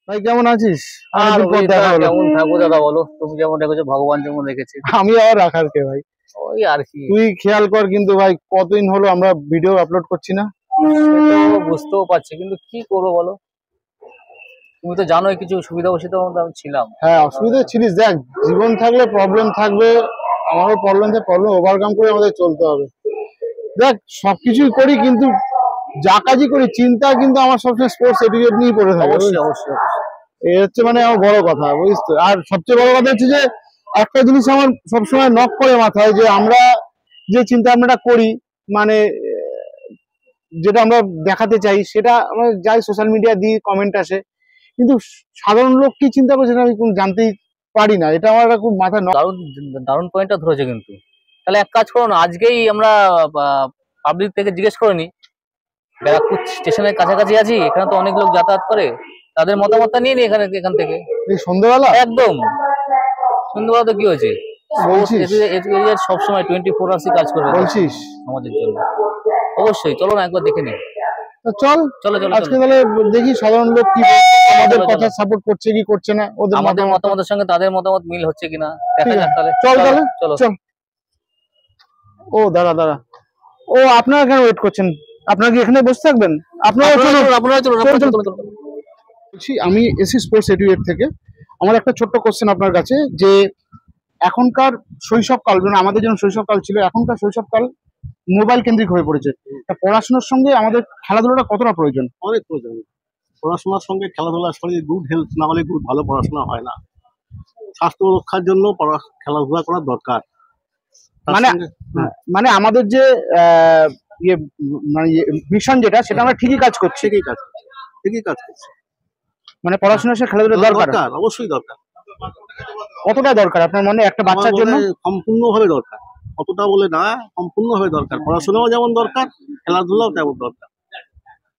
ভাই কেমন আছিস? আর অনেকদিন পর ওই দেখা হলো। কেমন থাকবো দাদা বলো, তুমি যেমন রেখেছো ভগবান যেমন রেখেছে। আমি আবার রাখার কে ভাই? ওই আর কি। তুই খেয়াল কর কিন্তু ভাই, কতদিন হলো আমরা ভিডিও আপলোড করছি না। সে তো বুঝতেও পারছি, কিন্তু কি করবো বলো, তুমি তো জানোই কিছু সুবিধা অসুবিধার মধ্যে আমি ছিলাম। হ্যাঁ, অসুবিধা ছিলিস। দেখ, জীবন থাকলে প্রবলেম থাকবে, আমারও প্রবলেম থাকবে, প্রবলেম ওভারকাম করে আমাদের চলতে হবে। দেখ, সবকিছুই করি কিন্তু যা কাজই করি চিন্তা কিন্তু আমার সবসময় স্পোর্টস এডুকেট নিয়েই পড়ে থাকে। অবশ্যই অবশ্যই অবশ্যই। এই হচ্ছে মানে আমার বড় কথা, বুঝিস তো। আর সবচেয়ে বড় কথা হচ্ছে যে একটা জিনিস আমার সবসময় নক করে মাথায়, যে আমরা যে চিন্তা ভাবনাটা করি, মানে যেটা আমরা দেখাতে চাই সেটা আমরা যাই সোশ্যাল মিডিয়া দিই, কমেন্ট আসে, কিন্তু সাধারণ লোক কি চিন্তা করছে সেটা আমি কোনো জানতেই পারি না। এটা আমার খুব মাথায় দারুণ দারুণ পয়েন্টটা ধরেছে কিন্তু। তাহলে এক কাজ করো না, আজকেই আমরা পাবলিক থেকে জিজ্ঞেস করে নি, ব্যারাকপুর স্টেশনের কাছাকাছি আছি, এখানে তো অনেক লোক যাতায়াত করে, তাদের মতামতটা নিয়ে নি এখান থেকে। এই সন্ধ্যাবেলা একদম সন্ধ্যেবেলা তো কি হয়েছে, বলছিস? সবসময় 24 আওয়ার্সই কাজ করবে বলছিস? সমাজের জন্য। অবশ্যই, চলো না একবার দেখে নি। তো চল চলো চলো আজকে চলো। তাহলে দেখি সাধারণ লোক কি বলছে, আমাদের চলো, কথা চলো। সাপোর্ট করছে কি করছে না, ওদের আমাদের মতামত। মতামতের সঙ্গে তাদের মতামত মিল হচ্ছে কিনা দেখা ঠিক যাক আছে, তাহলে। চল তাহলে চলো। চল। ও দাঁড়া দাঁড়া, ও আপনারা কেন ওয়েট করছেন? আপনারা কি এখানে বসে থাকবেন? আপনারা চলুন, আপনারা চলুন, চলুন, আপনারা চলুন। চলুন। বলছি, আমি এসি স্পোর্টস এডুকেট থেকে। আমার একটা ছোট্ট কোশ্চেন আপনার কাছে, যে এখনকার শৈশবকাল, মানে আমাদের যেমন শৈশবকাল ছিল, এখনকার শৈশবকাল মোবাইল কেন্দ্রিক হয়ে পড়েছে। তা পড়াশোনার সঙ্গে আমাদের খেলাধুলাটা কতটা প্রয়োজন? অনেক প্রয়োজন। পড়াশোনার সঙ্গে খেলাধুলা, শরীর গুড হেলথ না হলে খুব ভালো পড়াশোনা হয় না। স্বাস্থ্য রক্ষার জন্য খেলাধুলা করা দরকার। তার মানে সঙ্গে মানে আমাদের যে ইয়ে মানে মিশন যেটা, সেটা আমরা ঠিকই কাজ করছি। ঠিকই কাজ করছে। মানে পড়াশোনার সাথে খেলাধুলা দরকার, অবশ্যই দরকার। কতটা দরকার আপনার মনে একটা বাচ্চার জন্য? সম্পূর্ণভাবে দরকার। কতটা বলে না, সম্পূর্ণভাবে দরকার। পড়াশোনাও যেমন দরকার, খেলাধুলাও তেমন দরকার।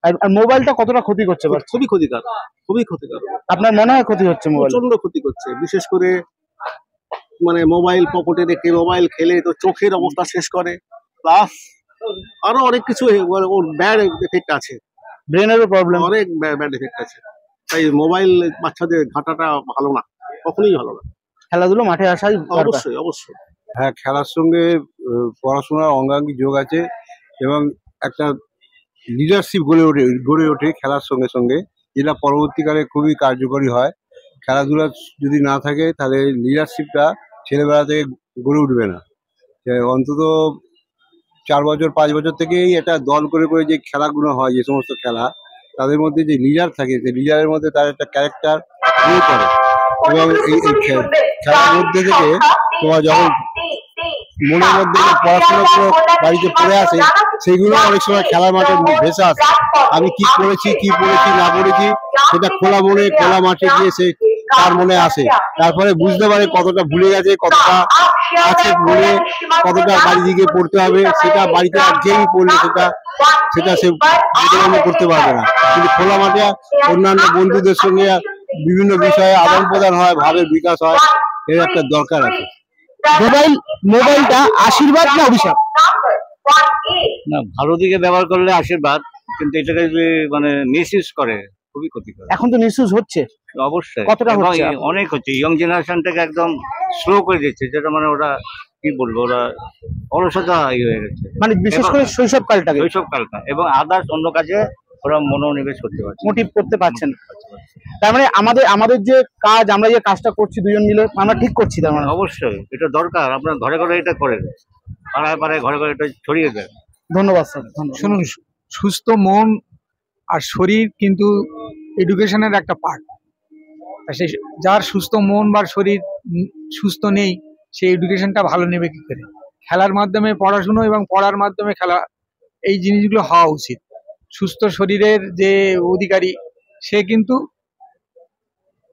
আর মোবাইলটা কতটা ক্ষতি করছে? খুবই ক্ষতিকর, খুবই ক্ষতিকর। আপনার মনে হয় ক্ষতি হচ্ছে মোবাইল? প্রচন্ড ক্ষতি করছে, বিশেষ করে মানে মোবাইল পকেটে রেখে মোবাইল খেলে তো চোখের অবস্থা শেষ করে, প্লাস আরো অনেক কিছু ওর ব্যাড এফেক্ট আছে, ব্রেনেরও প্রবলেম, অনেক ব্যাড এফেক্ট আছে। তাই মোবাইল বাচ্চাদের ঘাটাটা ভালো না, কখনোই ভালো না। খেলাধুলো মাঠে আসাই অবশ্যই অবশ্যই। হ্যাঁ, খেলার সঙ্গে পড়াশোনার অঙ্গাঙ্গি যোগ আছে, এবং একটা লিডারশিপ গড়ে ওঠে খেলার সঙ্গে সঙ্গে, যেটা পরবর্তীকালে খুবই কার্যকরী হয়। খেলাধুলা যদি না থাকে তাহলে লিডারশিপটা ছেলেবেলা থেকে গড়ে উঠবে না। অন্তত 4 বছর 5 বছর থেকেই একটা দল করে করে যে খেলাগুলো হয়, যে সমস্ত খেলা, তাদের মধ্যে যে লিডার থাকে, সেই লিডারের মধ্যে তার একটা ক্যারেক্টার গ্রো করে। এবং এই খেলার মধ্যে থেকে তোমার যখন মনের মধ্যে পড়াশোনা বাড়িতে পড়ে আসে, সেইগুলো অনেক সময় খেলার মাঠে ভেসে আসে। আমি কি করেছি কি পড়েছি না পড়েছি, সেটা খোলা মনে খোলা মাঠে গিয়ে সে তার মনে আসে। তারপরে বুঝতে পারে কতটা ভুলে গেছে, কতটা আছে মনে, কতটা বাড়ি দিকে পড়তে হবে। সেটা বাড়িতে গিয়েই পড়লে সেটা সে করতে পারবে না। কিন্তু খোলা মাঠে অন্যান্য বন্ধুদের সঙ্গে বিভিন্ন বিষয়ে আদান প্রদান হয়, ভাবের বিকাশ হয়, এর একটা দরকার আছে। মোবাইলটা আশীর্বাদ না অভিশাপ? না, ভালো দিকে ব্যবহার করলে আশীর্বাদ, কিন্তু এটাকে যদি মানে মিসইউজ করে খুবই ক্ষতিকর। এখন তো মিসইউজ হচ্ছে। অবশ্যই কতটা হচ্ছে? অনেক হচ্ছে। ইয়ং জেনারেশনটাকে একদম স্লো করে দিচ্ছে, যেটা মানে ওরা কি বলবো, ওরা অলসতা হয়ে গেছে, মানে বিশেষ করে শৈশবকালটা, এবং আদার্স অন্য কাজে ওরা মনোনিবেশ করতে পারছে, মোটিভ করতে পারছেন। তার মানে আমাদের যে কাজ, আমরা যে কাজটা করছি দুজন মিলে, আমরা ঠিক করছি তার মানে? অবশ্যই এটা দরকার। আপনার ঘরে ঘরে এটা করে, পাড়ায় পাড়ায় ঘরে ঘরে এটা ছড়িয়ে দেয়। ধন্যবাদ স্যার। শুনুন, সুস্থ মন আর শরীর কিন্তু এডুকেশনের একটা পার্ট। সেই যার সুস্থ মন বা শরীর সুস্থ নেই, সেই এডুকেশনটা ভালো নেবে কি করে? খেলার মাধ্যমে পড়াশুনো এবং পড়ার মাধ্যমে খেলা, এই জিনিসগুলো হওয়া উচিত। সুস্থ শরীরের যে অধিকারী, সে কিন্তু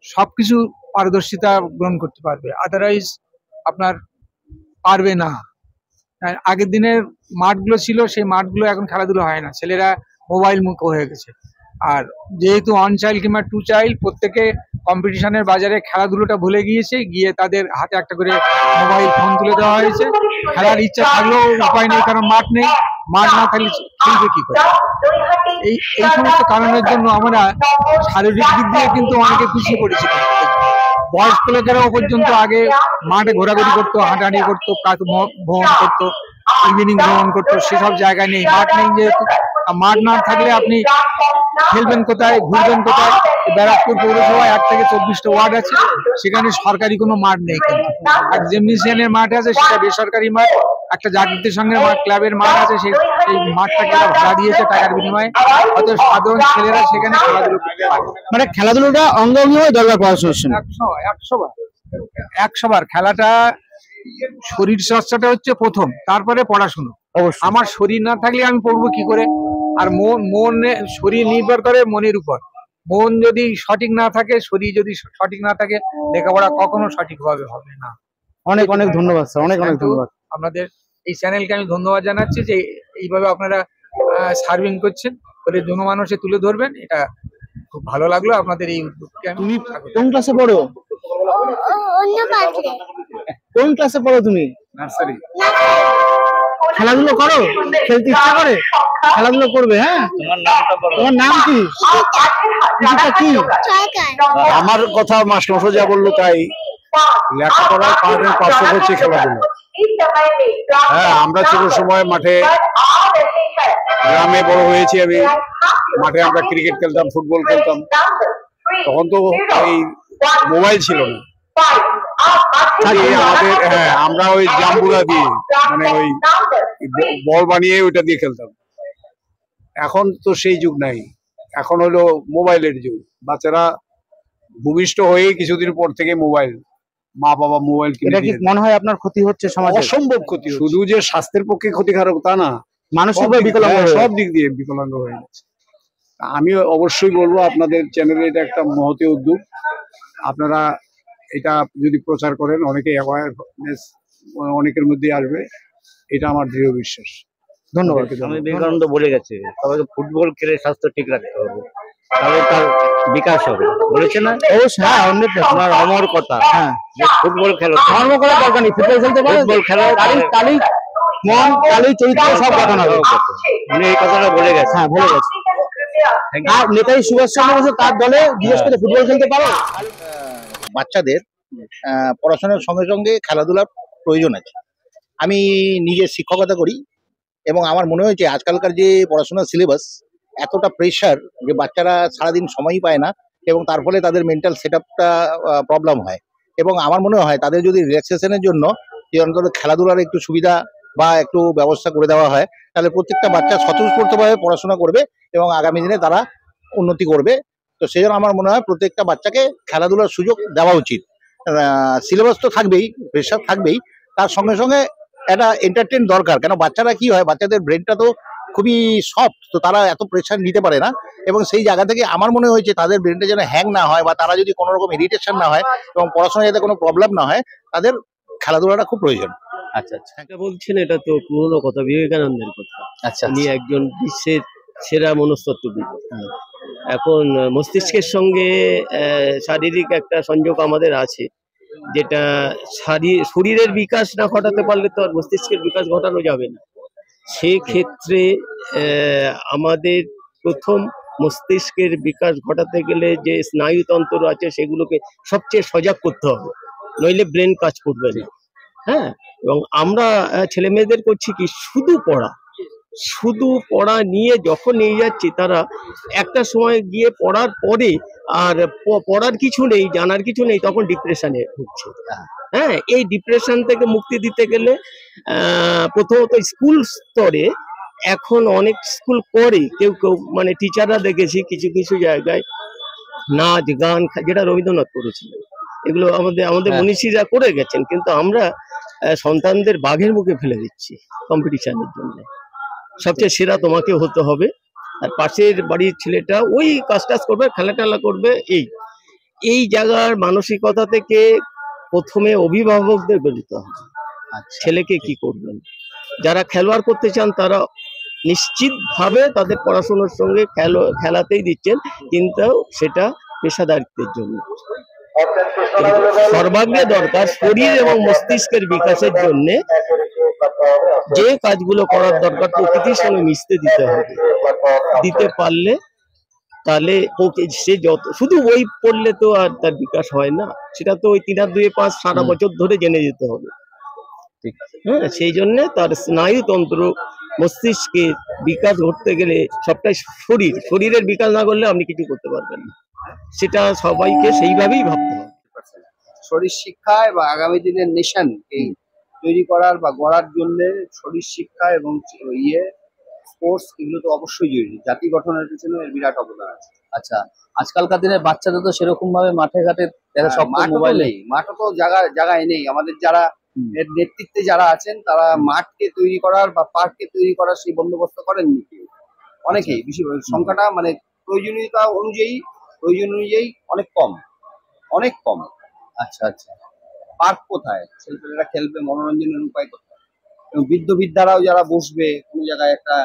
সবকিছু পারদর্শিতা গ্রহণ করতে পারবে, আদারওয়াইজ আপনার পারবে না। আগের দিনের মাঠগুলো ছিল, সেই মাঠগুলো এখন খেলাধুলো হয় না, ছেলেরা মোবাইল মুখ হয়ে গেছে। আর যেহেতু 1 চাইল্ড কিংবা 2 চাইল্ড, প্রত্যেকে কম্পিটিশনের বাজারে খেলাধুলোটা ভুলে গিয়ে তাদের হাতে একটা করে মোবাইল ফোন তুলে দেওয়া হয়েছে। খেলার ইচ্ছা থাকলেও উপায় নেই, কারণ মাঠ নেই। মাঠ না থাকলে খেলবে কি করে? এই এই সমস্ত কারণের জন্য আমরা শারীরিক দিক দিয়ে কিন্তু অনেকে পিছিয়ে পড়েছি। বয়স্ক লোকেরাও পর্যন্ত আগে মাঠে ঘোরাঘুরি করতো, হাঁটাহাঁটি করতো, ভ্রমণ করতো, ইভিনিং ভ্রমণ করতো, সেসব জায়গায় নেই। মাঠ নেই যেহেতু, মাঠ না থাকলে আপনি খেলবেন কোথায়, ঘুরবেন কোথায়? ব্যারাকপুর পৌরসভায় 1 থেকে 24টা ওয়ার্ড আছে, সেখানে সরকারি কোনো মাঠ নেই। আর জিমনেসিয়ামের মাঠ আছে, সেটা বেসরকারি মাঠ। একটা জাগৃতি সংঘের মাঠ, ক্লাবের মাঠ আছে, সেই মাঠটাকে ভাড়া দিয়েছে টাকার বিনিময়ে। অত সাধারণ ছেলেরা সেখানে খেলাধুলো করতে পারে। মানে খেলাধুলোটা অঙ্গাঙ্গি হয়ে দরকার পড়াশোনার সঙ্গে। 100 বার খেলাটা, শরীর চর্চাটা হচ্ছে প্রথম, তারপরে পড়াশুনো। অবশ্যই। আমার শরীর না থাকলে আমি পড়বো কি করে? আর শরীর নির্ভর করে মনের উপর। মন যদি সঠিক না থাকে, শরীর যদি সঠিক না থাকে, লেখাপড়া কখনো সঠিকভাবে হবে না। অনেক অনেক ধন্যবাদ স্যার, অনেক অনেক ধন্যবাদ। আপনাদের এই চ্যানেলকে আমি ধন্যবাদ জানাচ্ছি যে এইভাবে আপনারা সার্ভিং করছেন, করে জনমানুষে তুলে ধরবেন। এটা খুব ভালো লাগলো আপনাদের এই উদ্যোগকে। তুমি কোন ক্লাসে পড়ো? কোন ক্লাসে পড়ো তুমি? নার্সারি। খেলাধুলো করো? খেলতে ইচ্ছা করে? খেলাধুলো করবে? হ্যাঁ। তোমার নাম কি? কি? আমার কথা মাস্টারমশাই যা বললো তাই, লেখাপড়ার পার্টের পাশে হচ্ছে খেলাধুলা। হ্যাঁ, আমরা ছোট সময় মাঠে, গ্রামে বড় হয়েছি আমি। মাঠে আমরা ক্রিকেট খেলতাম, ফুটবল খেলতাম। তখন তো এই মোবাইল ছিল না। আমাদের, হ্যাঁ, আমরা ওই জাম্বুরা দিয়ে, মানে ওই বল বানিয়ে ওইটা দিয়ে খেলতাম। এখন তো সেই যুগ নাই, এখন হলো মোবাইলের যুগ। বাচ্চারা ভূমিষ্ঠ হয়ে কিছুদিন পর থেকে মোবাইল, মা বাবা মোবাইল এটা কিনে কি দিয়ে মনে হয় আপনার ক্ষতি হচ্ছে সমাজে? অসম্ভব ক্ষতি। শুধু যে স্বাস্থ্যের পক্ষে ক্ষতিকারক তা না, মানসিক সব দিক- বিকলাঙ্গ হ্যাঁ, হয়ে সব দিক দিয়ে বিকলাঙ্গ হয়ে যাচ্ছে। আমি অবশ্যই বলবো আপনাদের চ্যানেলে এটা একটা মহতি উদ্যোগ। আপনারা এটা যদি প্রচার করেন, অনেকে অ্যাওয়ারনেস অনেকের মধ্যে আসবে, এটা আমার দৃঢ় বিশ্বাস। ধন্যবাদ। স্বামী বিবেকানন্দ বলে গেছে সবাইকে ফুটবল খেলে স্বাস্থ্য ঠিক রাখতে হবে, তাহলে তার বিকাশ হবে। বলেছে না? অবশ্যই। হ্যাঁ, আপনার অমর কথা। হ্যাঁ, যে ফুটবল খেলো, ধর্ম করার দরকার নেই, ফুটবল খেলতে পারে। ফুটবল খেলো, তালি মন, তালি চরিত্র সব গঠন হবে। উনি এই কথাটা বলে গেছে। হ্যাঁ, বলে গেছে। আর নেতাজি সুভাষচন্দ্র বসু তার দলে জিজ্ঞেস করে ফুটবল খেলতে পারো? বাচ্চাদের পড়াশোনার সঙ্গে সঙ্গে খেলাধুলার প্রয়োজন আছে। আমি নিজে শিক্ষকতা করি এবং আমার মনে হয়েছে আজকালকার যে পড়াশোনার সিলেবাস, এতটা প্রেশার যে বাচ্চারা সারাদিন সময়ই পায় না এবং তার ফলে তাদের মেন্টাল সেট আপটা প্রবলেম হয়। এবং আমার মনে হয় তাদের যদি রিল্যাক্সেশনের জন্য যে অন্তত খেলাধুলার একটু সুবিধা বা একটু ব্যবস্থা করে দেওয়া হয়, তাহলে প্রত্যেকটা বাচ্চা স্বতঃস্ফূর্তভাবে পড়াশোনা করবে এবং আগামী দিনে তারা উন্নতি করবে। তো সেই জন্য আমার মনে হয় প্রত্যেকটা বাচ্চাকে খেলাধুলার সুযোগ দেওয়া উচিত। সিলেবাস তো থাকবেই, প্রেশার থাকবেই, তার সঙ্গে সঙ্গে একটা এন্টারটেইন দরকার। কেন বাচ্চারা কি হয়, বাচ্চাদের ব্রেনটা তো খুবই সফট, তো তারা এত প্রেশার নিতে পারে না। এবং সেই জায়গা থেকে আমার মনে হয়েছে তাদের ব্রেনটা যেন হ্যাং না হয় বা তারা যদি কোনো রকম ইরিটেশন না হয় এবং পড়াশোনায় যাতে কোনো প্রবলেম না হয়, তাদের খেলাধুলাটা খুব প্রয়োজন। আচ্ছা আচ্ছা এটা বলছেন, এটা তো পুরোনো কথা, বিবেকানন্দের কথা। আচ্ছা উনি একজন বিশ্বের সেরা মনস্তত্ত্ববিদ। এখন মস্তিষ্কের সঙ্গে শারীরিক একটা সংযোগ আমাদের আছে, যেটা শরীরের বিকাশ না ঘটাতে পারলে তো আর মস্তিষ্কের বিকাশ ঘটানো যাবে না। সেক্ষেত্রে আমাদের প্রথম মস্তিষ্কের বিকাশ ঘটাতে গেলে যে স্নায়ুতন্ত্র আছে সেগুলোকে সবচেয়ে সজাগ করতে হবে, নইলে ব্রেন কাজ করবে না। হ্যাঁ, এবং আমরা ছেলে মেয়েদের করছি কি, শুধু পড়া নিয়ে যখন নিয়ে যাচ্ছি, তারা একটা সময় গিয়ে পড়ার পরে আর পড়ার কিছু নেই, জানার কিছু নেই, তখন ডিপ্রেশনে ভুগছে। হ্যাঁ, এই ডিপ্রেশন থেকে মুক্তি দিতে গেলে প্রথমত স্কুল স্তরে এখন অনেক স্কুল করে, কেউ মানে টিচাররা দেখেছি কিছু কিছু জায়গায় নাচ গান, যেটা রবীন্দ্রনাথ করেছিলেন, এগুলো আমাদের মনীষীরা করে গেছেন, কিন্তু আমরা সন্তানদের বাঘের মুখে ফেলে দিচ্ছি কম্পিটিশনের জন্য। সবচেয়ে সেরা তোমাকে হতে হবে, আর পাশের বাড়ির ছেলেটা ওই কাজ করবে, খেলা করবে। এই জায়গার মানসিকতা থেকে প্রথমে অভিভাবকদের বেরোতে হবে। ছেলেকে কি করবেন? যারা খেলোয়াড় করতে চান তারা নিশ্চিতভাবে তাদের পড়াশোনার সঙ্গে খেলাতেই দিচ্ছেন, কিন্তু সেটা পেশাদারিত্বের জন্য। সর্বাগ্রে দরকার শরীর এবং মস্তিষ্কের বিকাশের জন্য যে কাজগুলো করার দরকার প্রকৃতির সঙ্গে মিশতে দিতে হবে। দিতে পারলে তাহলে সে যত শুধু বই পড়লে তো আর তার বিকাশ হয় না, সেটা তো ওই 3 আর 2 5 সারা বছর ধরে জেনে যেতে হবে। হ্যাঁ, সেই জন্য তার স্নায়ুতন্ত্র মস্তিষ্কের বিকাশ ঘটতে গেলে সবটাই শরীরের বিকাশ না করলে আপনি কিছু করতে পারবেন না। সেটা সবাইকে সেইভাবেই ভাবতে হবে। শরীর শিক্ষা এবং আগামী দিনের নেশন এই তৈরি করার বা গড়ার জন্য শরীর শিক্ষা এবং স্পোর্টস এগুলো তো অবশ্যই জরুরি। জাতি গঠনের পিছনে এর বিরাট অবদান আছে। আচ্ছা, আজকালকার দিনের বাচ্চাদের তো সেরকম ভাবে মাঠে ঘাটে দেখা সব মোবাইলে, মাঠও তো জায়গায় নেই। আমাদের যারা এর নেতৃত্বে যারা আছেন তারা মাঠকে তৈরি করার বা পার্ককে তৈরি করার সেই বন্দোবস্ত করেননি কেউ। অনেকেই বেশি সংখ্যাটা মানে প্রয়োজনীয়তা অনুযায়ী অনেক কম। আচ্ছা আচ্ছা, পার্ক কোথায়, ছেলেপেলেরা খেলবে, মনোরঞ্জনের উপায় কোথায়? এবং বৃদ্ধরাও যারা বসবে কোনো জায়গায় একটা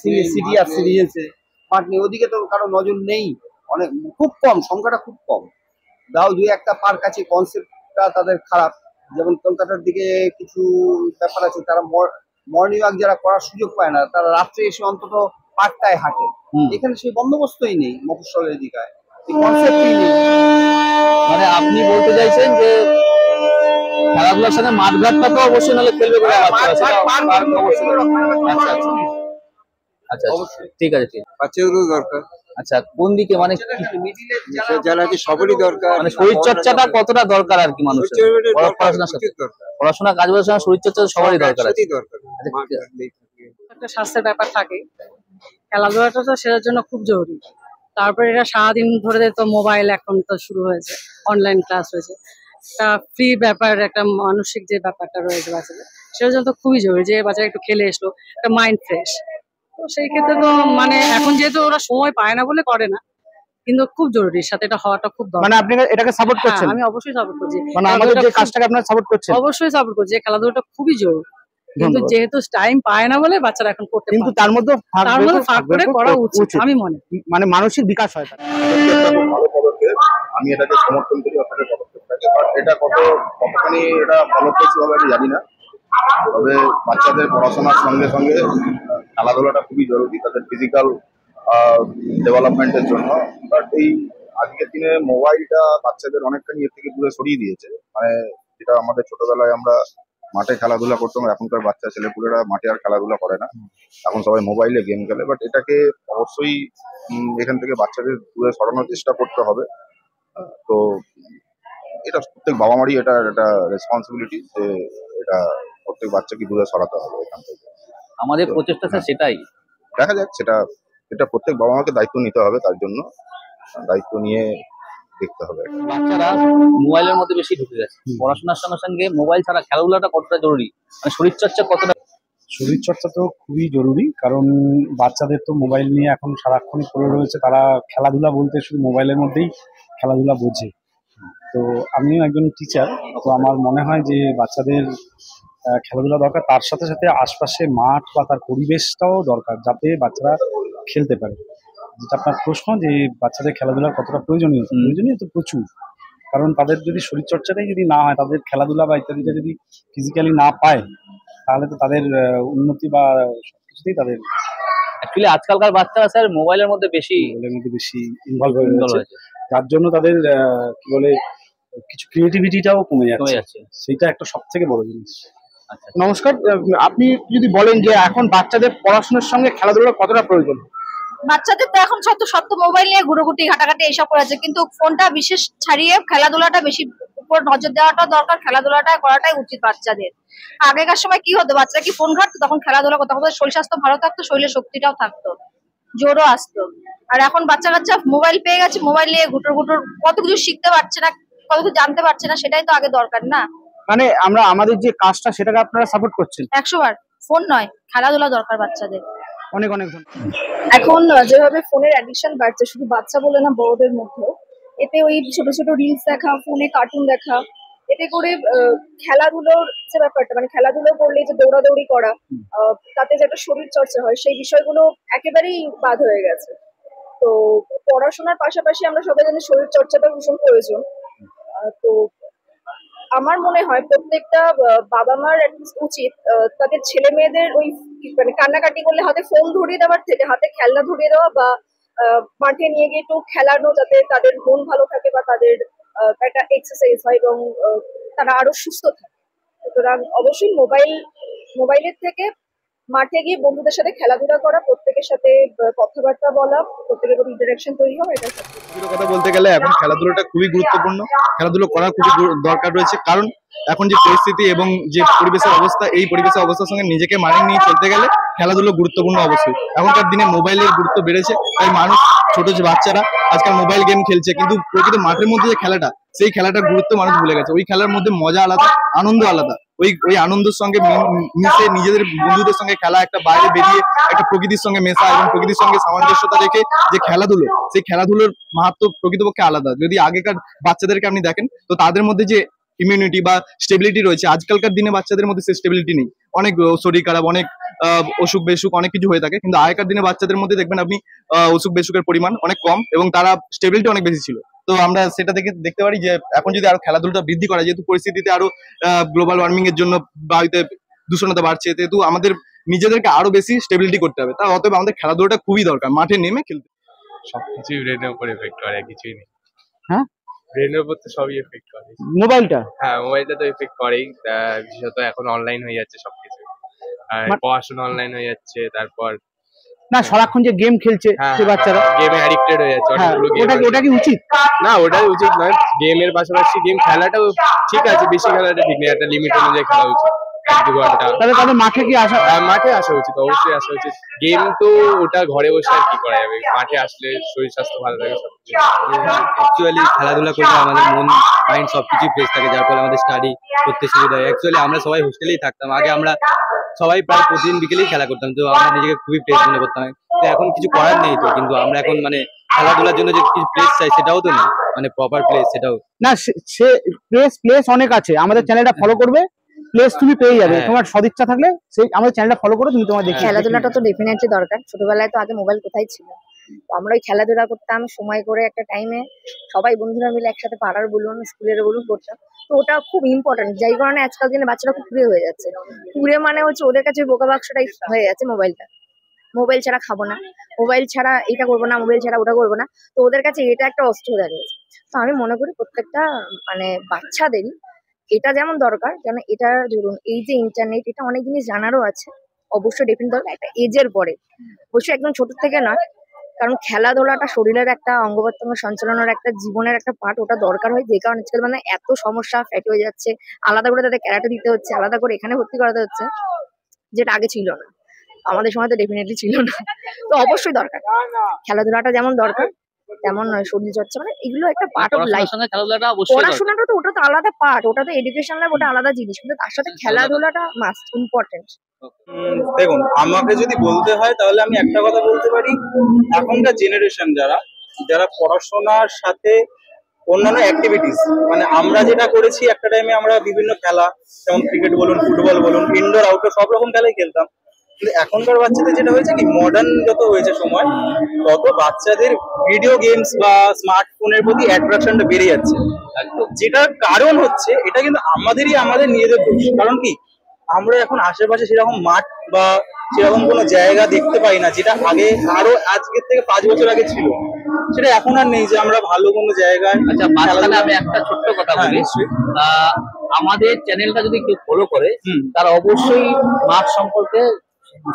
সিটি আর সিরিজে মাঠ নেই, ওদিকে তো কারো নজর নেই। অনেক খুব কম, সংখ্যাটা খুব কম। দাও 2-1টা পার্ক আছে, কনসেপ্টটা তাদের খারাপ। যেমন কলকাতার দিকে কিছু ব্যাপার আছে, তারা মর্নিং ওয়াক যারা করার সুযোগ পায় না, তারা রাত্রে এসে অন্তত পার্কটায় হাঁটে। এখানে সেই বন্দোবস্তই নেই, মফস্বলের দিকে কনসেপ্টই নেই। মানে আপনি বলতে চাইছেন যে খেলাধুলার সাথে মাঠঘাটটা তো অবশ্যই নাহলে খেলবে বলে আচ্ছা অবশ্যই, ঠিক আছে ঠিক বাচ্চাদেরও দরকার। আচ্ছা, কোন দিকে মানে যারা আছে সবারই দরকার, মানে শরীর চর্চাটা কতটা দরকার আর কি মানুষের পড়াশোনার সাথে? পড়াশোনা কাজ বাজের সঙ্গে শরীর চর্চা সবারই দরকার আছে। একটা স্বাস্থ্যের ব্যাপার থাকে, খেলাধুলাটা তো সেটার জন্য খুব জরুরি। তারপরে এটা সারাদিন ধরে তো মোবাইল এখন তো শুরু হয়েছে, অনলাইন ক্লাস হয়েছে, তা ফ্রি ব্যাপার একটা মানসিক যে ব্যাপারটা রয়েছে বাচ্চাদের, সেটার জন্য তো খুবই জরুরি যে বাচ্চারা একটু খেলে এসলো, একটা মাইন্ড ফ্রেশ। তো সেই ক্ষেত্রে তো মানে এখন যেহেতু ওরা সময় পায় না বলে করে না, কিন্তু খুব জরুরি, সাথে এটা হওয়াটা খুব দরকার। মানে আপনি এটাকে সাপোর্ট করছেন? আমি অবশ্যই সাপোর্ট করছি, মানে আমাদের যে কাজটাকে আপনারা সাপোর্ট করছেন? অবশ্যই সাপোর্ট করছি, খেলাধুলাটা খুবই জরুরি। কিন্তু যেহেতু টাইম পায় না বলে বাচ্চারা এখন করতে, কিন্তু তার মধ্যে ফাঁক করে করা উচিত আমি মনে, মানে মানসিক বিকাশ হয়। আমি এটাকে সমর্থন করি, আপনাদের পদক্ষেপটাকে। বাট এটা কতখানি এটা ফলপ্রসূ হবে আমি জানি না। তবে বাচ্চাদের পড়াশোনার সঙ্গে সঙ্গে খেলাধুলাটা খুবই জরুরি তাদের ফিজিক্যাল ডেভেলপমেন্টের জন্য। বাট এই আজকের দিনে মোবাইলটা বাচ্চাদের অনেকখানি এর থেকে দূরে সরিয়ে দিয়েছে। মানে যেটা আমাদের ছোটবেলায় আমরা মাঠে খেলাধুলা করতাম, এখনকার বাচ্চা ছেলেপুলেরা মাঠে আর খেলাধুলা করে না, এখন সবাই মোবাইলে গেম খেলে। বাট এটাকে অবশ্যই এখান থেকে বাচ্চাদের দূরে সরানোর চেষ্টা করতে হবে। তো এটা প্রত্যেক বাবা মারই এটা একটা রেসপন্সিবিলিটি যে এটা প্রত্যেক বাচ্চাকে দূরে সরাতে হবে এখান থেকে। আমাদের প্রচেষ্টা সেটাই, দেখা যাক এটা প্রত্যেক বাবা মাকে দায়িত্ব নিতে হবে, তার জন্য দায়িত্ব নিয়ে দেখতে হবে। বাচ্চারা মোবাইলের মধ্যে বেশি ঢুকে গেছে, পড়াশোনার সঙ্গে সঙ্গে মোবাইল ছাড়া খেলাধুলাটা কতটা জরুরি, মানে শরীরচর্চা কতটা? শরীরচর্চা তো খুবই জরুরি, কারণ বাচ্চাদের তো মোবাইল নিয়ে এখন সারাক্ষণই পড়ে রয়েছে। তারা খেলাধুলা বলতে শুধু মোবাইলের মধ্যেই খেলাধুলা বোঝে। তো আমিও একজন টিচার, তো আমার মনে হয় যে বাচ্চাদের খেলাধুলা দরকার, তার সাথে সাথে আশপাশে মাঠ বা তার পরিবেশটাও দরকার, যাতে বাচ্চারা খেলতে পারে। যেটা আপনার প্রশ্ন যে বাচ্চাদের খেলাধুলার কতটা প্রয়োজনীয় তো প্রচুর। কারণ তাদের যদি শরীরচর্চাটাই যদি না হয়, তাদের খেলাধুলা বা ইত্যাদিটা যদি ফিজিক্যালি না পায়, তাহলে তো তাদের উন্নতি বা সবকিছুতেই তাদের অ্যাকচুয়ালি আজকালকার বাচ্চারা স্যার মোবাইলের মধ্যে বেশি ইনভলভ হয়ে রয়েছে, যার জন্য তাদের কি বলে কিছু ক্রিয়েটিভিটিটাও কমে যাচ্ছে। সেইটা একটা সব থেকে বড় জিনিস। নমস্কার, আপনি যদি বলেন যে এখন বাচ্চাদের পড়াশোনার সঙ্গে খেলাধুলার কতটা প্রয়োজন? বাচ্চাদের তো এখন সব তো মোবাইল নিয়ে ঘুরোঘুটি ঘাটাঘাটি এইসব করেছে, কিন্তু ফোনটা বিশেষ ছাড়িয়ে খেলাধুলাটা বেশি উপর নজর দেওয়াটা দরকার, খেলাধুলাটা করাটাই উচিত বাচ্চাদের। আগেকার সময় কি হতো, বাচ্চারা কি ফোন ঘাটতো, তখন খেলাধুলা করতো, তখন শরীর স্বাস্থ্য ভালো থাকতো, শরীরের শক্তিটাও থাকতো, জোরও আসতো। আর এখন বাচ্চা মোবাইল পেয়ে গেছে, মোবাইল নিয়ে ঘুটুর কত কিছু শিখতে পারছে না, কত কিছু জানতে পারছে না, সেটাই তো আগে দরকার না? মানে আমরা আমাদের যে কাজটা সেটাকে আপনারা সাপোর্ট করছেন? 100বার। ফোন নয়, খেলাধুলা দরকার বাচ্চাদের। অনেক অনেক এখন যেভাবে ফোনের অ্যাডিকশন বাড়ছে, শুধু বাচ্চা বলে না, বড়দের মধ্যেও, এতে ওই ছোট ছোট রিলস দেখা, ফোনে কার্টুন দেখা, এতে করে খেলাধুলোর যে ব্যাপারটা, মানে খেলাধুলো করলে যে দৌড়াদৌড়ি করা, তাতে যে একটা শরীর চর্চা হয়, সেই বিষয়গুলো একেবারেই বাদ হয়ে গেছে। তো পড়াশোনার পাশাপাশি আমরা সবাই জানি শরীর চর্চাটা ভীষণ প্রয়োজন। তো আমার মনে হয় প্রত্যেকটা বাবা মার উচিত তাদের ছেলে মেয়েদের ওই মানে কান্নাকাটি করলে হাতে ফোন ধরিয়ে দেওয়ার থেকে হাতে খেলনা ধরিয়ে দেওয়া বা মাঠে নিয়ে গিয়ে একটু খেলানো, যাতে তাদের মন ভালো থাকে বা তাদের একটা এক্সারসাইজ হয় এবং তারা আরো সুস্থ থাকে। সুতরাং অবশ্যই মোবাইলের থেকে মাঠে গিয়ে বন্ধুদের সাথে খেলাধুলা করা, প্রত্যেকের সাথে কথাবার্তা বলা, প্রত্যেকের প্রতি ইন্টারাকশন তৈরি হওয়া, এটা কথা বলতে গেলে এখন খেলাধুলাটা খুবই গুরুত্বপূর্ণ, খেলাধুলা করা খুবই দরকার রয়েছে। কারণ এখন যে পরিস্থিতি এবং যে পরিবেশের অবস্থা, এই পরিবেশের অবস্থার সঙ্গে নিজেকে মানিয়ে নিয়ে চলতে গেলে খেলাধুলো গুরুত্বপূর্ণ অবশ্যই। এখনকার দিনে মোবাইলের গুরুত্ব বেড়েছে, তাই মানুষ ছোট যে বাচ্চারা আজকাল মোবাইল গেম খেলছে, কিন্তু প্রকৃত মাঠের মধ্যে যে খেলাটা, সেই খেলাটার গুরুত্ব মানুষ ভুলে গেছে। ওই খেলার মধ্যে মজা আলাদা, আনন্দ আলাদা। ওই আনন্দের সঙ্গে মিশে নিজেদের বন্ধুদের সঙ্গে খেলা, একটা বাইরে বেরিয়ে একটা প্রকৃতির সঙ্গে মেশা এবং প্রকৃতির সঙ্গে সামঞ্জস্যতা রেখে যে খেলাধুলো, সেই খেলাধুলোর মাহাত্ম্য প্রকৃতপক্ষে আলাদা। যদি আগেকার বাচ্চাদেরকে আপনি দেখেন, তো তাদের মধ্যে যে ইমিউনিটি বা স্টেবিলিটি রয়েছে, আজকালকার দিনে বাচ্চাদের মধ্যে সেই স্টেবিলিটি নেই। অনেক শরীর খারাপ, অনেক অসুখ বেসুখ অনেক কিছু হয়ে থাকে, কিন্তু আগেকার দিনে বাচ্চাদের মধ্যে দেখবেন আপনি অসুখ বেসুখের পরিমাণ অনেক কম এবং তারা স্টেবিলিটি অনেক বেশি ছিল। তো আমরা সেটা থেকে দেখতে পারি যে এখন যদি আরো খেলাধুলাটা বৃদ্ধি করা, যেহেতু পরিস্থিতিতে আরো গ্লোবাল ওয়ার্মিং এর জন্য বায়ুতে দূষণতা বাড়ছে, যেহেতু আমাদের নিজেদেরকে আরো বেশি স্টেবিলিটি করতে হবে। তা অতএব আমাদের খেলাধুলাটা খুবই দরকার, মাঠে নেমে খেলতে। সবকিছুই ব্রেনের উপর এফেক্ট করে, কিছুই নেই। হ্যাঁ, ব্রেনের উপর তো সবই এফেক্ট করে। মোবাইলটা, হ্যাঁ মোবাইলটা তো এফেক্ট করেই, বিশেষত এখন অনলাইন হয়ে যাচ্ছে সবকিছু, আর পড়াশোনা অনলাইন হয়ে যাচ্ছে। তারপর না, সারাক্ষণ যে গেম খেলছে সে বাচ্চারা গেমে অ্যাডিক্টেড হয়ে যাচ্ছে, অনেকগুলো গেম। ওটা কি উচিত? না, ওটা উচিত নয়। গেমের পাশাপাশি গেম খেলাটাও ঠিক আছে, বেশি খেলাটা ঠিক নেই, একটা লিমিট অনুযায়ী খেলা উচিত। 1-2 ঘন্টা তাহলে মাঠে কি আসা, মাঠে আসা উচিত, অবশ্যই আসা উচিত। গেম তো ওটা ঘরে বসে আর কি করা যাবে, মাঠে আসলে শরীর স্বাস্থ্য ভালো থাকে সবকিছু। অ্যাকচুয়ালি খেলাধুলা করলে আমাদের মন মাইন্ড সবকিছু ফ্রেশ থাকে, যার ফলে আমাদের স্টাডি করতে সুবিধা হয়। অ্যাকচুয়ালি আমরা সবাই হোস্টেলেই থাকতাম আগে, আমরা সবাই প্রায় প্রতিদিন বিকেলেই খেলা করতাম, তো আমরা নিজেকে খুবই ফ্রেশ মনে করতাম। তো এখন কিছু করার নেই তো, কিন্তু আমরা এখন মানে খেলাধুলার জন্য যে কিছু প্লেস চাই সেটাও তো নেই, মানে প্রপার প্লেস সেটাও না। সে প্লেস অনেক আছে, আমাদের চ্যানেলটা ফলো করবে, প্লেস তুমি পেয়ে যাবে। তোমার সদিচ্ছা থাকলে সেই আমাদের চ্যানেলটা ফলো করে তুমি তোমার দেখে। খেলাধুলাটা তো ডেফিনেটলি দরকার। ছোটবেলায় তো আগে মোবাইল কোথায় ছিল, তো আমরা ওই খেলাধুলা করতাম সময় করে, একটা টাইমে সবাই বন্ধুরা মিলে একসাথে পাড়ার বলুন স্কুলের বলুন করতাম। তো ওটা খুব ইম্পর্টেন্ট, যাই কারণে আজকাল দিনে বাচ্চারা খুব কুড়ে হয়ে যাচ্ছে। কুড়ে মানে হচ্ছে ওদের কাছে বোকা বাক্সটাই হয়ে যাচ্ছে মোবাইলটা। মোবাইল ছাড়া খাবো না, মোবাইল ছাড়া এটা করবো না, মোবাইল ছাড়া ওটা করবো না। তো ওদের কাছে এটা একটা অস্ত্র দাঁড়িয়েছে। তো আমি মনে করি প্রত্যেকটা মানে বাচ্চাদেরই এটা যেমন দরকার, যেন এটা ধরুন এই যে ইন্টারনেট, এটা অনেক জিনিস জানারও আছে, অবশ্যই ডেফিনেট দরকার একটা এজের পরে, অবশ্যই একদম ছোট থেকে নয়। কারণ খেলাধুলাটা শরীরের একটা অঙ্গ প্রত্যঙ্গ সঞ্চালনের একটা জীবনের একটা পার্ট, ওটা দরকার হয়। যে কারণে আজকাল মানে এত সমস্যা ফ্যাট হয়ে যাচ্ছে, আলাদা করে তাদের ক্যারাটে দিতে হচ্ছে, আলাদা করে এখানে ভর্তি করাতে হচ্ছে, যেটা আগে ছিল না, আমাদের সময় তো ডেফিনেটলি ছিল না। তো অবশ্যই দরকার খেলাধুলাটা, যেমন দরকার তেমন শরীর চর্চা, মানে এগুলো একটা পার্ট অফ লাইফ। পড়াশোনাটা তো ওটা তো আলাদা পার্ট, ওটা তো এডুকেশন লাইফ, ওটা আলাদা জিনিস, কিন্তু তার সাথে খেলাধুলাটা মাস্ট ইম্পর্টেন্ট। দেখুন, আমাকে যদি বলতে হয় তাহলে আমি একটা কথা বলতে পারি, এখনকার জেনারেশন যারা পড়াশোনার সাথে অন্যান্য অ্যাক্টিভিটিস, মানে আমরা যেটা করেছি একটা টাইমে, আমরা বিভিন্ন খেলা যেমন ক্রিকেট বলুন, ফুটবল বলুন, ইনডোর আউটডোর সব রকম খেলাই খেলতাম। কিন্তু এখনকার বাচ্চাদের যেটা হয়েছে কি, মডার্ন যত হয়েছে সময়, তত বাচ্চাদের ভিডিও গেমস বা স্মার্টফোনের প্রতি অ্যাট্রাকশনটা বেড়ে যাচ্ছে। যেটার কারণ হচ্ছে, এটা কিন্তু আমাদের নিজেদের দোষ। কারণ কি, আমরা এখন আশেপাশে সেরকম মাঠ বা সেরকম কোনো জায়গা দেখতে পাই না, যেটা আগে আরো আজকের থেকে 5 বছর আগে ছিল, সেটা এখন আর নেই যে আমরা ভালো কোনো জায়গায়। আচ্ছা, মাঝখানে আমি একটা ছোট্ট কথা বলি। আমাদের চ্যানেলটা যদি কেউ ফলো করে, তারা অবশ্যই মাঠ সম্পর্কে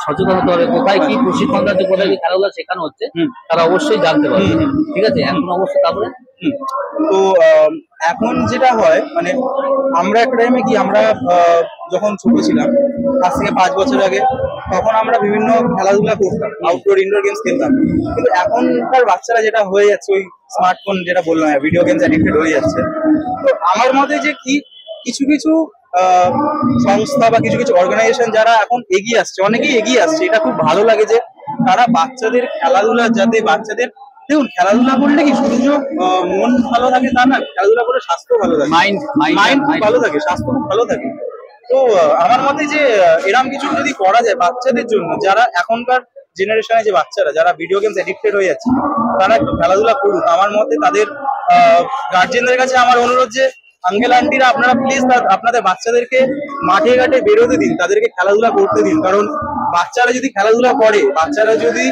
সচেতন হতে হবে। কোথায় কি প্রশিক্ষণ আছে, কোথায় কি খেলাধুলা শেখানো হচ্ছে, তারা অবশ্যই জানতে পারবে। ঠিক আছে, এখন অবশ্যই তারপরে তো এখন যেটা হয়, মানে আমরা একটা টাইমে কি, আমরা যখন ছোট ছিলাম, আজ থেকে 5 বছর আগে, তখন আমরা বিভিন্ন খেলাধুলা করতাম, আউটডোর ইনডোর গেমস খেলতাম। কিন্তু এখনকার বাচ্চারা যেটা হয়ে যাচ্ছে, ওই স্মার্টফোন যেটা বললাম, ভিডিও গেমস অ্যাডিক্টেড হয়ে যাচ্ছে। তো আমার মতে যে কি, কিছু কিছু সংস্থা বা কিছু কিছু অর্গানাইজেশন যারা এখন এগিয়ে আসছে, অনেকেই এগিয়ে আসছে, এটা খুব ভালো লাগে যে তারা বাচ্চাদের খেলাধুলা, যাতে বাচ্চাদের, দেখুন খেলাধুলা করলে কি শুধু মন ভালো থাকে তা না, খেলাধুলা করলে স্বাস্থ্য ভালো থাকে, মাইন্ড খুব ভালো থাকে, স্বাস্থ্য খুব ভালো থাকে। তো আমার মতে যে এরকম কিছু যদি করা যায় বাচ্চাদের জন্য, যারা এখনকার জেনারেশনে যে বাচ্চারা যারা ভিডিও গেমস এডিক্টেড হয়ে যাচ্ছে, তারা একটু খেলাধুলা করুক। আমার মতে তাদের গার্জেনদের কাছে আমার অনুরোধ যে আঙ্কেল আন্টিরা আপনারা প্লিজ আপনাদের বাচ্চাদেরকে মাঠে ঘাটে বেরোতে দিন, তাদেরকে খেলাধুলা করতে দিন। কারণ বাচ্চারা যদি খেলাধুলা করে, বাচ্চারা যদি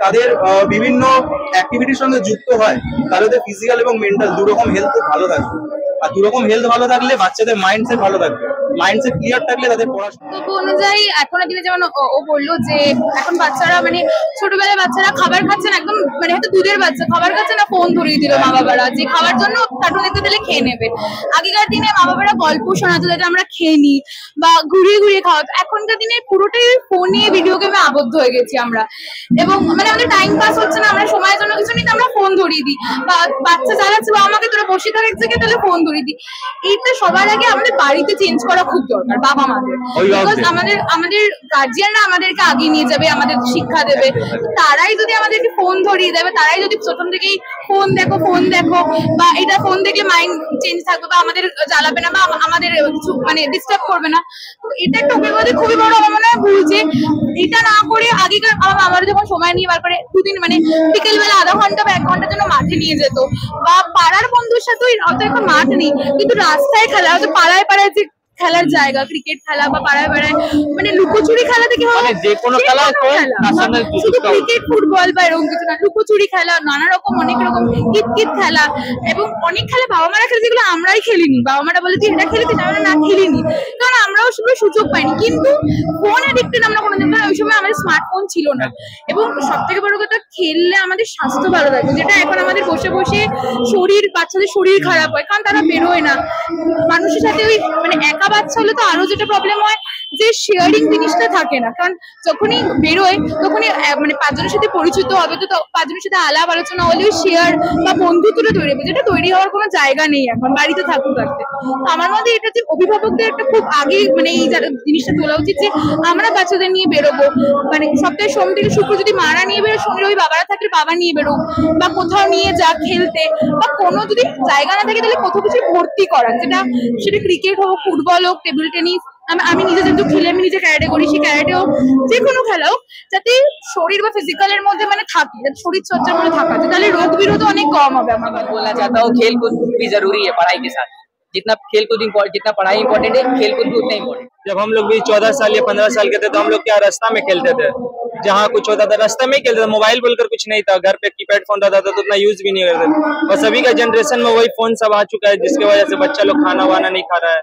তাদের বিভিন্ন অ্যাক্টিভিটির সঙ্গে যুক্ত হয়, তাহলে ওদের ফিজিক্যাল এবং মেন্টাল দুরকম হেলথ খুব ভালো থাকবে। আর দুরকম হেলথ ভালো থাকলে বাচ্চাদের মাইন্ডসেট ভালো থাকবে, মাইন্ডসেট ক্লিয়ার থাকলে তাদের পড়াশোনা। তো অনুযায়ী এখনের দিনে যেমন ও বললো যে এখন বাচ্চারা মানে ছোটবেলায় বাচ্চারা খাবার খাচ্ছে না, একদম মানে হয়তো দুধের বাচ্চা খাবার খাচ্ছে না, ফোন ধরিয়ে দিল মা বাবারা যে খাওয়ার জন্য কার্টুন দেখতে দিলে খেয়ে নেবে। আগেকার দিনে মা বাবারা গল্প শোনাতো যেটা আমরা খেয়ে নিই বা ঘুরিয়ে ঘুরিয়ে খাওয়াতো। এখনকার দিনে পুরোটাই ফোনে ভিডিও গেমে আবদ্ধ হয়ে গেছি আমরা, এবং মানে আমাদের টাইম পাস হচ্ছে না, আমরা সময়ের জন্য কিছু নিতে আমরা ফোন ধরিয়ে দিই, বা বাচ্চা চালাচ্ছে বা আমাকে তোরা বসে থাক এক জায়গায় তাহলে ফোন ধরিয়ে দিই। এইটা সবার আগে আমাদের বাড়িতে চেঞ্জ করা খুব দরকার, বাবা মাদের। বিকজ আমাদের গার্জিয়ানরা আমাদেরকে আগে নিয়ে যাবে, আমাদের শিক্ষা দেবে। তারাই যদি আমাদেরকে ফোন ধরিয়ে দেবে, তারাই যদি প্রথম থেকেই ফোন দেখো বা এটা ফোন দেখলে মাইন্ড চেঞ্জ থাকবে বা আমাদের জ্বালাবে না বা আমাদের কিছু মানে ডিস্টার্ব করবে না, তো এটা একটা অভিজ্ঞতা খুবই বড় আমার মনে হয় ভুল। যে এটা না করে আগেকার আমার যখন সময় নিয়ে বার করে দুদিন মানে বিকেল বেলা আধা ঘন্টা বা 1 ঘন্টার জন্য মাঠে নিয়ে যেত, বা পাড়ার বন্ধুর সাথে হয়তো এখন মাঠ নেই কিন্তু রাস্তায় খেলা, হয়তো পাড়ায় পাড়ায় যে খেলার জায়গা, ক্রিকেট খেলা বা পাড়ায় পাড়ায় মানে লুকোচুরি খেলা থেকে যে কোনো খেলা, শুধু ক্রিকেট ফুটবল বা এরকম কিছু না, লুকোচুরি খেলা, নানা রকম অনেক রকম কিতকিত খেলা, এবং অনেক খেলা বাবা মারা খেলে যেগুলো আমরাই খেলিনি। বাবা মারা বলে যে এটা খেলেছিস, আমরা না খেলিনি, কারণ আমরাও সেগুলো সুযোগ পাইনি। কিন্তু ফোন এডিক্টেড আমরা কোনোদিন, কারণ ওই সময় আমাদের স্মার্টফোন ছিল না। এবং সব থেকে বড় কথা, খেললে আমাদের স্বাস্থ্য ভালো থাকে, যেটা এখন আমাদের বসে বসে বাচ্চাদের শরীর খারাপ হয়, কারণ তারা বেরোয় না মানুষের সাথে। ওই মানে একা বাচ্চা হলে তো আরো যেটা প্রবলেম হয় যে শেয়ারিং জিনিসটা থাকে না, কারণ যখনই বেরোয় তখনই মানে 5 জনের সাথে পরিচিত হবে, তো 5 জনের সাথে আলাপ আলোচনা হলে ওই শেয়ার বা বন্ধুত্বটা তৈরি হবে, যেটা তৈরি হওয়ার কোনো জায়গা নেই এখন বাড়িতে থাকতে। আমার মধ্যে এটা যে অভিভাবকদের একটা খুব আগে মানে এই জিনিসটা তোলা উচিত যে আমরা বাচ্চাদের নিয়ে বেরোবো, মানে সপ্তাহে সোম থেকে শুক্র যদি মারা নিয়ে বেরো, শনি রবি বাবারা থাকলে বাবা নিয়ে বেরো, বা কোথাও নিয়ে যা খেলতে, বা কোনো যদি জায়গা না থাকে তাহলে কোথাও কিছু ভর্তি করা, সেটা ক্রিকেট হোক, ফুটবল হোক, টেবিল টেনিস। আমি নিজে যেহেতু খেলে আমি নিজে ক্যারাটে করি, সেই ক্যারাটে হোক, যে কোনো খেলা হোক, যাতে শরীর বা ফিজিক্যালের মধ্যে মানে থাকে, যাতে শরীর চর্চার মধ্যে থাকা যায়, তাহলে রোগ বিরোধ অনেক কম হবে। আমার बोलना चाहता हूँ खेल कूद भी जरूरी है पढ़ाई के साथ, जितना खेल कूद जितना पढ़ाई इंपॉर्टेंट है, खेल कूद भी उतना इम्पोर्टेंट। जब हम लोग भी 14 साल या 15 साल के थे तो हम लोग क्या रास्ता में खेलते थे, जहाँ कुछ होता था रास्ता में ही खेलते थे। मोबाइल बोलकर कुछ नहीं था, घर पे कीपैड फोन रहता था तो उतना यूज भी नहीं करते थे। और सभी का जनरेशन में वही फोन सब आ चुका है, जिसकी वजह से बच्चा लोग खाना वाना नहीं खा रहा है।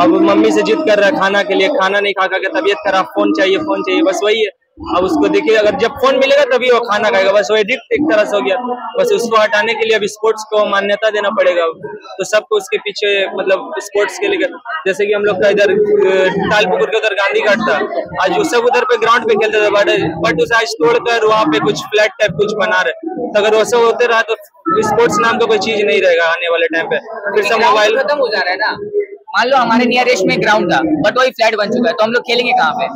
अब मम्मी से जिद कर रहा है खाना के लिए, खाना नहीं खा के तबीयत खराब, फोन चाहिए, बस वही है। अब उसको देखिए, अगर जब फोन मिलेगा तभी वो खाना खाएगा, बस वो एडिक्ट एक तरह से हो गया। बस उसको हटाने के लिए अब स्पोर्ट्स को मान्यता देना पड़ेगा, तो सबको उसके पीछे मतलब स्पोर्ट्स के लिए, जैसे कि हम लोग का इधर तालपुकुर के उधर गांधी घाट था, आज वो सब उधर पे ग्राउंड पे खेलते थे, बट उसे आज तोड़कर वहाँ पे कुछ फ्लैट टाइप कुछ बना रहे। तो अगर वैसे होते रहा तो स्पोर्ट्स नाम का कोई चीज नहीं रहेगा आने वाले टाइम पे। फिर से मोबाइल खत्म हो जा रहा है ना। मान लो हमारे नियरेस्ट में ग्राउंड था, बट वही फ्लैट बन चुका है, तो हम लोग खेलेंगे कहाँ पे?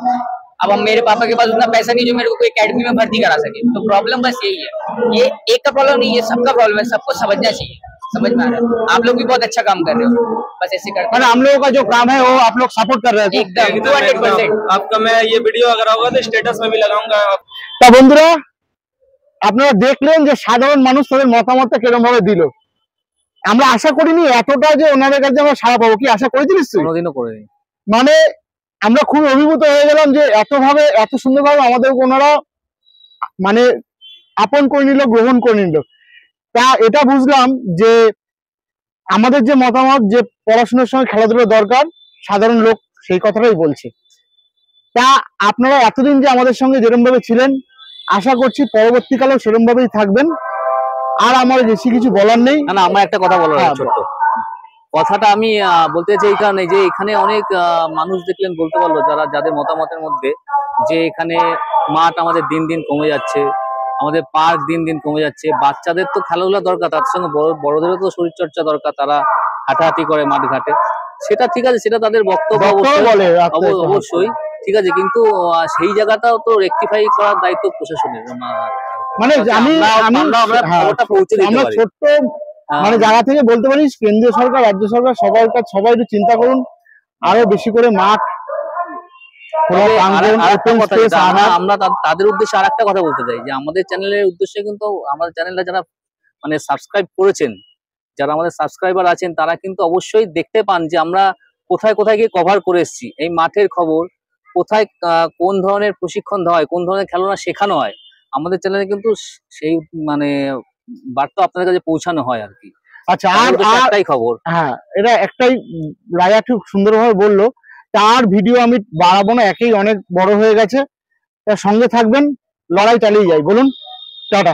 अब हम मेरे पापा के पास उतना पैसा नहीं जो मेरे को कोई एकेडमी में भर्ती करा सके, तो प्रॉब्लम बस यही है। ये एक का प्रॉब्लम नहीं है, सबका प्रॉब्लम है, सबको समझना चाहिए। समझ में आ रहा है? आप लोग भी बहुत अच्छा काम कर रहे हो, बस ऐसे करते हैं। हम लोगों का जो काम है वो आप लोग सपोर्ट कर रहे हैं एकदम 200%। आपका मैं ये वीडियो अगर होगा तो स्टेटस में भी लगाऊंगा। তা বন্ধুরা, আপনারা দেখলেন যে সাধারণ মানুষ তাদের মতামতটা কিরকম ভাবে দিল। আমরা আশা করিনি এতটা যে ওনাদের কাছে আমরা সাড়া পাবো, কি আশা করেছিলিস তুই? কোনোদিনও করিনি। মানে আমরা খুব অভিভূত হয়ে গেলাম যে এত সুন্দরভাবে আমাদের ওনারা মানে আপন করে নিল, গ্রহণ করে নিল। তা এটা বুঝলাম যে আমাদের যে মতামত যে পড়াশোনার সঙ্গে খেলাধুলা দরকার, সাধারণ লোক সেই কথাটাই বলছে। তা আপনারা এতদিন যে আমাদের সঙ্গে যেরকম ভাবে ছিলেন, আশা করছি পরবর্তীকালেও সেরকম ভাবেই থাকবেন। আর আমার বেশি কিছু বলার নেই। না, আমার একটা কথা বলার আছে ছোট্ট। কথাটা আমি বলতে চাই এই কারণে যে এখানে অনেক মানুষ দেখলেন, বলতে পারলো যাদের মতামতের মধ্যে, যে এখানে মাঠ আমাদের দিন দিন কমে যাচ্ছে, আমাদের পার্ক দিন দিন কমে যাচ্ছে। বাচ্চাদের তো খেলাধুলা দরকার, তার সঙ্গে বড়দেরও তো শরীরচর্চা দরকার, তারা হাঁটাহাঁটি করে মাঠ ঘাটে, সেটা ঠিক আছে, সেটা তাদের বক্তব্য অবশ্যই ঠিক আছে, কিন্তু সেই জায়গাটাও তো রেকটিফাই করার দায়িত্ব প্রশাসনের। মানে আমরা ছোট্ট মানে জায়গা থেকে বলতে পারি, কেন্দ্রীয় সরকার, রাজ্য সরকার, সবাই একটু চিন্তা করুন, আরো বেশি করে মাঠ। আমরা তাদের উদ্দেশ্যে আর একটা কথা বলতে চাই যে আমাদের চ্যানেলের উদ্দেশ্যে কিন্তু আমাদের চ্যানেলটা যারা মানে সাবস্ক্রাইব করেছেন, যারা আমাদের সাবস্ক্রাইবার আছেন তারা কিন্তু অবশ্যই দেখতে পান যে আমরা কোথায় কোথায় গিয়ে কভার করে এসেছি। এই মাঠের খবর, কোথায় কোন ধরনের প্রশিক্ষণ দেওয়া হয়, কোন ধরনের খেলনা শেখানো হয়, আমাদের চ্যানেলে কিন্তু সেই মানে বার্তা আপনাদের কাছে পৌঁছানো হয় আর কি। আচ্ছা, আর একটাই খবর, হ্যাঁ এটা একটাই, রায়া খুব সুন্দরভাবে বললো। তার ভিডিও আমি বাড়াবো না, একেই অনেক বড় হয়ে গেছে। তার সঙ্গে থাকবেন, লড়াই চালিয়ে যাই। বলুন টাটা।